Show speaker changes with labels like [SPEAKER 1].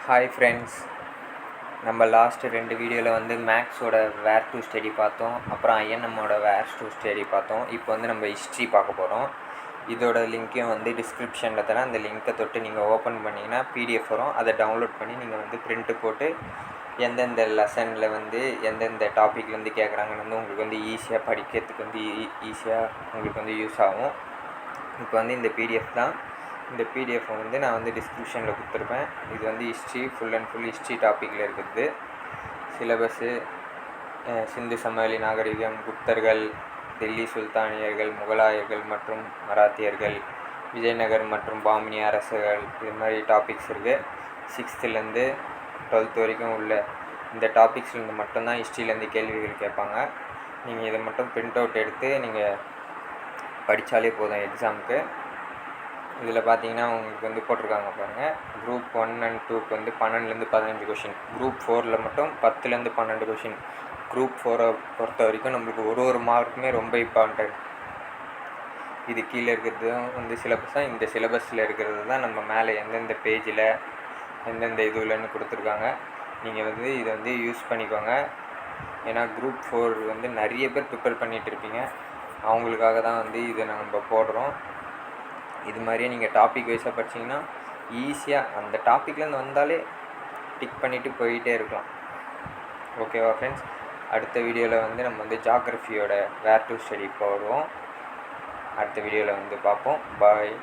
[SPEAKER 1] Hi friends, நம்ம last 2 வீடியோவில் வந்து மேக்ஸோட வேர் டு ஸ்டடி பார்த்தோம். அப்புறம் ஐஎன்எம்மோட வேர் டு ஸ்டடி பார்த்தோம். இப்போ வந்து நம்ம ஹிஸ்ட்ரி பார்க்க போகிறோம். இதோட லிங்க்கையும் வந்து டிஸ்கிரிப்ஷனில் தரேன். அந்த லிங்க்கை தொட்டு நீங்கள் ஓப்பன் பண்ணிங்கன்னா பிடிஎஃப் வரும். அதை டவுன்லோட் பண்ணி நீங்கள் வந்து பிரிண்ட்டு போட்டு எந்தெந்த லெசனில் வந்து எந்தெந்த டாப்பிக்லேருந்து கேட்குறாங்கன்னு வந்து உங்களுக்கு வந்து ஈஸியாக படிக்கிறதுக்கு வந்து ஈஸியாக உங்களுக்கு வந்து யூஸ் ஆகும். இப்போ வந்து இந்த பிடிஎஃப் தான். இந்த பிடிஎஃப்பை வந்து நான் வந்து டிஸ்கிரிப்ஷனில் கொடுத்துருப்பேன். இது வந்து history, full and full history டாப்பிக்கில் இருக்குது. சிலபஸ்ஸு சிந்து சமவெளி நாகரிகம், குப்தர்கள், டெல்லி சுல்தானியர்கள், முகலாயர்கள் மற்றும் மராத்தியர்கள், விஜயநகர் மற்றும் பாமினி அரசுகள், இது மாதிரி டாபிக்ஸ் இருக்குது. 6th-லேருந்து 12th வரைக்கும் உள்ள இந்த டாபிக்ஸ்லேருந்து மட்டும்தான் ஹிஸ்ட்ரியிலேருந்து கேள்விகள் கேட்பாங்க. நீங்கள் இதை மட்டும் பிரிண்ட் அவுட் எடுத்து நீங்கள் படித்தாலே போதும் எக்ஸாமுக்கு. இதில் பார்த்தீங்கன்னா உங்களுக்கு வந்து போட்டிருக்காங்க பாருங்கள். குரூப் 1 and 2க்கு வந்து 12லேருந்து 15 கொஷின், குரூப் 4ல் மட்டும் 10லேருந்து 12 கொஷின். குரூப் 4 பொறுத்த வரைக்கும் நம்மளுக்கு ஒரு மார்க்குமே ரொம்ப இம்பார்ட்டன்ட். இது கீழே இருக்கிறதும் வந்து சிலபஸ் தான். இந்த சிலபஸில் இருக்கிறது தான் நம்ம மேலே எந்தெந்த பேஜில் எந்தெந்த இதுலன்னு கொடுத்துருக்காங்க. நீங்கள் வந்து இதை வந்து யூஸ் பண்ணிக்கோங்க. ஏன்னா குரூப் 4 வந்து நிறைய பேர் ப்ரிப்பேர் பண்ணிகிட்டு இருப்பீங்க. அவங்களுக்காக தான் வந்து இதை நம்ம போடுறோம். இது மாதிரியே நீங்கள் டாபிக் வைஸாக படிச்சிங்கன்னா ஈஸியாக அந்த டாப்பிக்லேருந்து வந்தாலே டிக் பண்ணிவிட்டு போயிட்டே இருக்கலாம். ஓகேவா ஃப்ரெண்ட்ஸ்? அடுத்த வீடியோவில் வந்து நம்ம வந்து ஜாகிரஃபியோட வேர் டு ஸ்டடி போடுவோம். அடுத்த வீடியோவில் வந்து பார்ப்போம். பாய்.